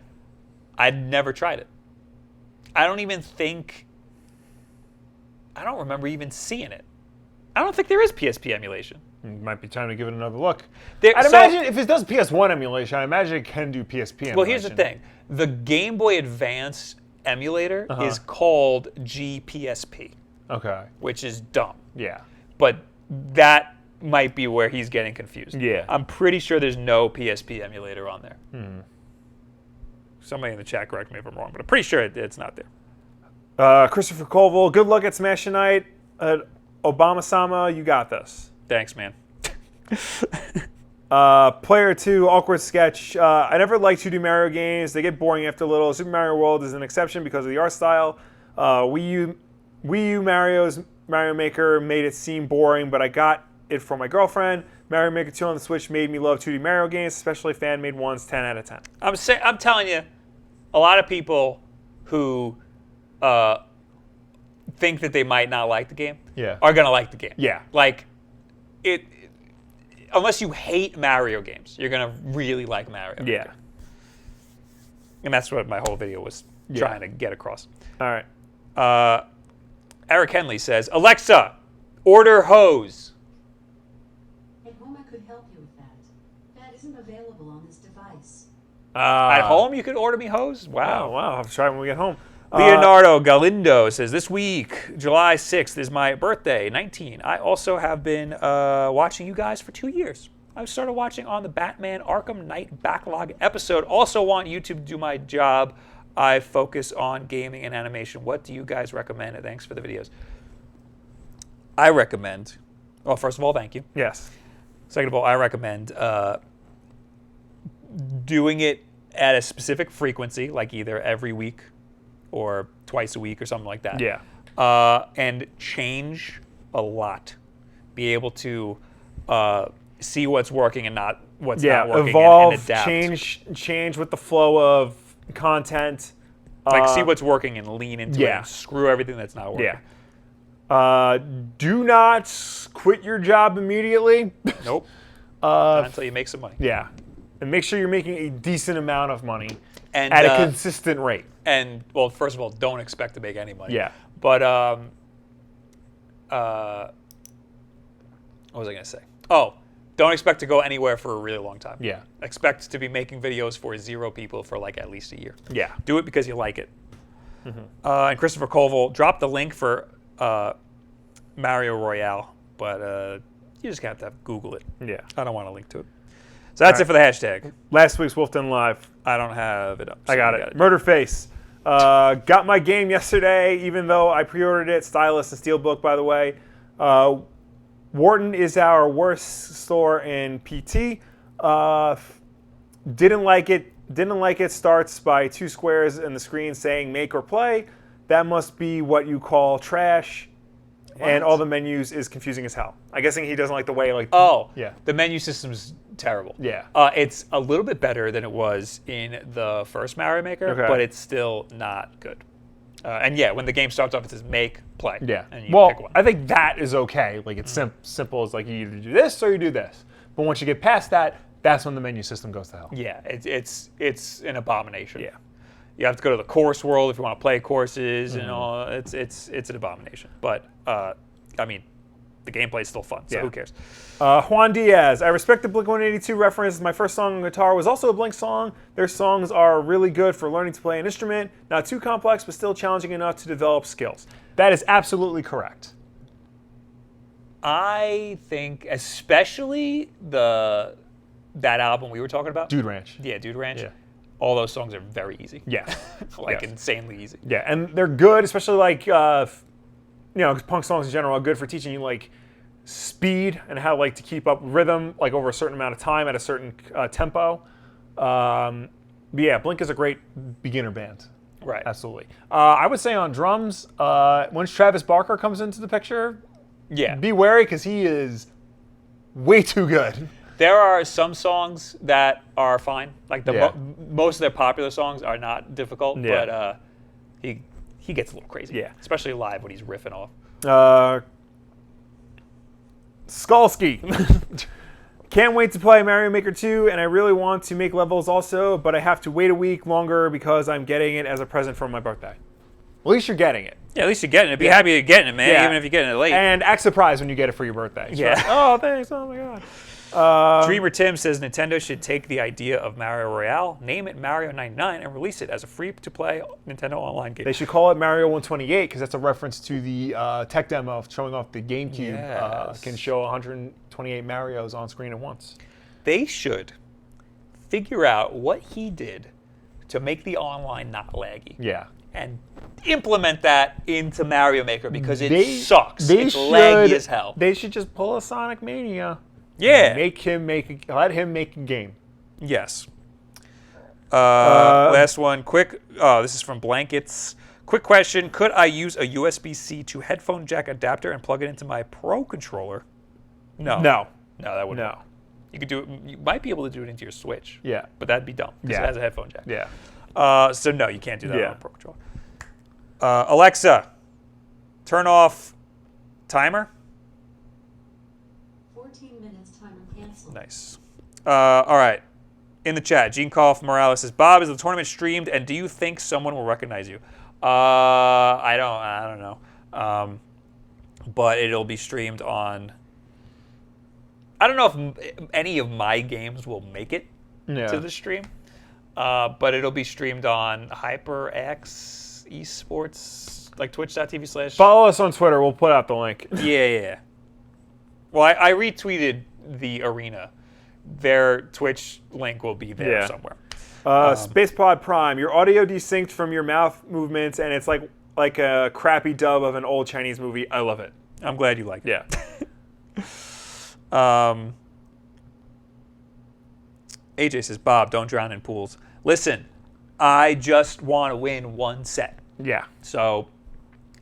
I'd never tried it. I don't remember even seeing it. I don't think there is PSP emulation. It might be time to give it another look. I'd imagine if it does PS1 emulation, I imagine it can do PSP emulation. Well, here's the thing. The Game Boy Advance emulator is called GPSP. Okay. Which is dumb. Yeah. But that might be where he's getting confused. Yeah. I'm pretty sure there's no PSP emulator on there. Somebody in the chat correct me if I'm wrong, but I'm pretty sure it's not there. Christopher Colville, good luck at Smash Tonight. Obama-sama, you got this. Thanks, man. Player 2, Awkward Sketch. I never liked 2D Mario games. They get boring after a little. Super Mario World is an exception because of the art style. Wii U Mario Maker made it seem boring, but I got it from my girlfriend. Mario Maker 2 on the Switch made me love 2D Mario games, especially fan-made ones, 10 out of 10. I'm telling you, a lot of people who think that they might not like the game are going to like the game. Yeah. Like, unless you hate Mario games, you're gonna really like Mario. Yeah. Maker. And that's what my whole video was trying to get across. All right. Eric Henley says, Alexa, order hose. At home, I could help you with that. That isn't available on this device. At home, you could order me hose? Oh, Wow. wow. I'll have to try it when we get home. Leonardo Galindo says, this week, July 6th, is my birthday, 19. I also have been watching you guys for 2 years. I started watching on the Batman Arkham Knight backlog episode. Also want YouTube to do my job. I focus on gaming and animation. What do you guys recommend? And thanks for the videos. I recommend, well, first of all, thank you. Yes. Second of all, I recommend doing it at a specific frequency, like either every week or twice a week or something like that. Yeah. And change a lot. Be able to see what's working and not what's not working. Evolve, and adapt. change with the flow of content. Like see what's working and lean into it. Yeah. And screw everything that's not working. Yeah. Do not quit your job immediately. Nope. Not until you make some money. Yeah. And make sure you're making a decent amount of money And, at a consistent rate. And, well, first of all, don't expect to make any money. Yeah. But, what was I going to say? Oh, don't expect to go anywhere for a really long time. Yeah. Expect to be making videos for 0 people for like at least a year. Yeah. Do it because you like it. And Christopher Colville dropped the link for Mario Royale, but you just have to Google it. Yeah. I don't want to link to it. So that's it for the hashtag. Last week's Wulff Den Live. I don't have it up. I got it. Murderface. Got my game yesterday, even though I pre-ordered it. Stylus and Steelbook, by the way. Wharton is our worst store in PT. Didn't like it. Didn't like it. Starts by 2 squares in the screen saying make or play. That must be what you call trash. What? And all the menus is confusing as hell. I'm guessing he doesn't like the way like. Oh, yeah. The menu system's terrible. Yeah. It's a little bit better than it was in the first Mario Maker, Okay. but it's still not good. And yeah, when the game starts off, it says make, play. Yeah. And you Well, pick one. I think that is okay. Like it's simple as like you either do this or you do this. But once you get past that, that's when the menu system goes to hell. Yeah, it's an abomination. Yeah. You have to go to the course world if you want to play courses and all. It's an abomination. But I mean, the gameplay is still fun. So Yeah. who cares? Juan Diaz. I respect the Blink-182 reference. My first song on guitar was also a Blink song. Their songs are really good for learning to play an instrument. Not too complex, but still challenging enough to develop skills. That is absolutely correct. I think especially that album we were talking about. Dude Ranch. Yeah, Dude Ranch. Yeah. All those songs are very easy. Yeah. Like Yes. insanely easy. Yeah, and they're good, especially like, punk songs in general are good for teaching you like speed and how like to keep up rhythm like over a certain amount of time at a certain tempo. But yeah, Blink is a great beginner band. Right. Absolutely. I would say on drums, once Travis Barker comes into the picture, Yeah. be wary because he is way too good. There are some songs that are fine. Like Yeah. most of their popular songs are not difficult, Yeah. but he gets a little crazy. Yeah. Especially live when he's riffing off. Skalski. Can't wait to play Mario Maker 2, and I really want to make levels also, but I have to wait a week longer because I'm getting it as a present for my birthday. At least you're getting it. Yeah, at least you're getting it. Be happy you're getting it, man, Yeah. even if you're getting it late. And act surprised when you get it for your birthday. So, Yeah. oh, thanks. Oh, my God. Dreamer Tim says Nintendo should take the idea of Mario Royale, name it Mario 99, and release it as a free-to-play Nintendo Online game. They should call it Mario 128 because that's a reference to the tech demo of showing off the GameCube. Yes. Can show 128 Marios on screen at once. They should figure out what he did to make the online not laggy. Yeah. And implement that into Mario Maker because it sucks. They It's should, laggy as hell. They should just pull a Sonic Mania. Yeah. Let him make a game. Yes. Last one. Quick. This is from Blankets. Quick question. Could I use a USB-C to headphone jack adapter and plug it into my Pro controller? No. No. No, that wouldn't. No. You could do it. You might be able to do it into your Switch. Yeah. But that'd be dumb because Yeah. it has a headphone jack. Yeah. So no, you can't do that Yeah. on a Pro controller. Alexa, turn off timer. 14 minutes timer canceled. Nice. All right. In the chat, Gene Koff Morales says, Bob, is the tournament streamed, and do you think someone will recognize you? I don't know. But it'll be streamed on... I don't know if any of my games will make it to the stream. But it'll be streamed on HyperX Esports, like twitch.tv/. Follow us on Twitter. We'll put out the link. Yeah. Well, I retweeted the arena. Their Twitch link will be there somewhere. SpacePod Prime, your audio desynced from your mouth movements, and it's like a crappy dub of an old Chinese movie. I love it. I'm glad you like it. Yeah. AJ says, Bob, don't drown in pools. Listen, I just want to win one set. Yeah. So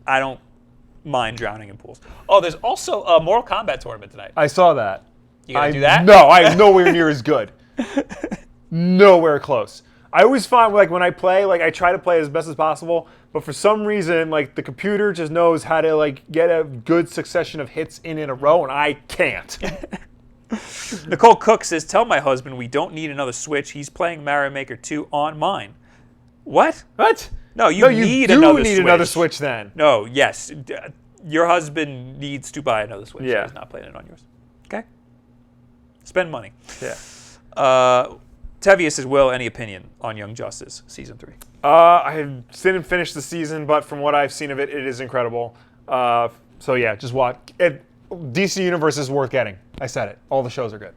I don't mind drowning in pools. Oh, there's also a Mortal Kombat tournament tonight. I saw that. You gonna do that? No, I'm nowhere near as good. Nowhere close. I always find, like, when I play, like, I try to play as best as possible, but for some reason, like, the computer just knows how to, like, get a good succession of hits in a row, and I can't. Nicole Cook says, tell my husband we don't need another Switch. He's playing Mario Maker 2 on mine. What? What? No, you need another Switch. Another Switch then. No, yes. Your husband needs to buy another Switch. Yeah. He's not playing it on yours. Okay? Spend money. Yeah. Tevia says, Will, any opinion on Young Justice Season 3? I didn't finish the season, but from what I've seen of it, it is incredible. So yeah, just watch it. DC Universe is worth getting. I said it. All the shows are good.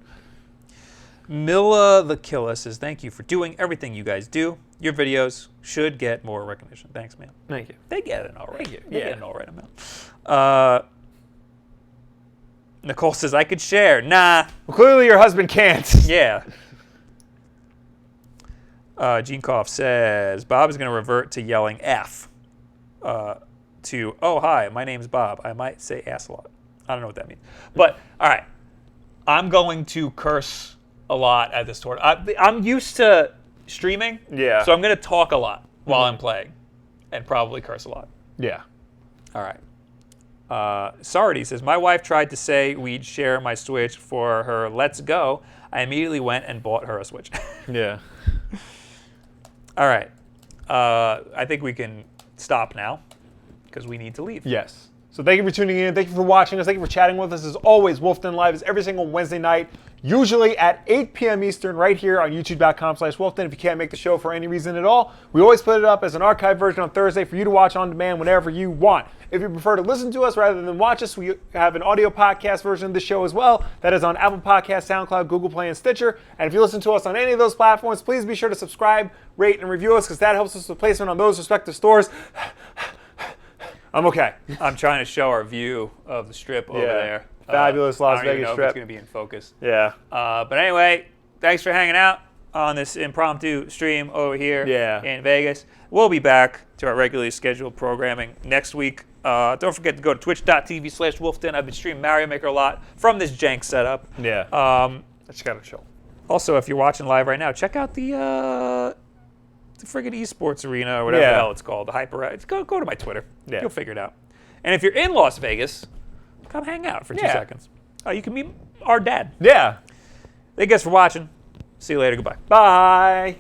Milla the Killer says, thank you for doing everything you guys do. Your videos should get more recognition. Thanks, man. Thank you. They get an all right. Thank you. They get an all right amount. Nicole says, I could share. Nah. Well, clearly your husband can't. Yeah. Gene Koff says, Bob is going to revert to yelling F to, oh, hi, my name's Bob. I might say ass a lot. I don't know what that means. But, all right, I'm going to curse a lot at this tournament. I'm used to streaming, Yeah. so I'm going to talk a lot while I'm playing and probably curse a lot. Yeah. All right. Sardi says, my wife tried to say we'd share my Switch for her Let's Go. I immediately went and bought her a Switch. Yeah. All right. I think we can stop now because we need to leave. Yes. So thank you for tuning in. Thank you for watching us. Thank you for chatting with us. As always, Wulff Den Live is every single Wednesday night, usually at 8 p.m. Eastern, right here on youtube.com/WulffDen. If you can't make the show for any reason at all, we always put it up as an archive version on Thursday for you to watch on demand whenever you want. If you prefer to listen to us rather than watch us, we have an audio podcast version of the show as well. That is on Apple Podcasts, SoundCloud, Google Play, and Stitcher. And if you listen to us on any of those platforms, please be sure to subscribe, rate, and review us because that helps us with placement on those respective stores. I'm okay. I'm trying to show our view of the strip over there. Fabulous Las I don't even Vegas know if strip. it's going to be in focus. Yeah. But anyway, thanks for hanging out on this impromptu stream over here in Vegas. We'll be back to our regularly scheduled programming next week. Don't forget to go to twitch.tv/WulffDen. I've been streaming Mario Maker a lot from this jank setup. Yeah. I just got to chill. Also, if you're watching live right now, check out the friggin' esports arena or whatever the hell it's called. The Hyper. Go to my Twitter. Yeah. You'll figure it out. And if you're in Las Vegas, come hang out for 2 seconds. You can meet our dad. Yeah. Thank you guys for watching. See you later. Goodbye. Bye.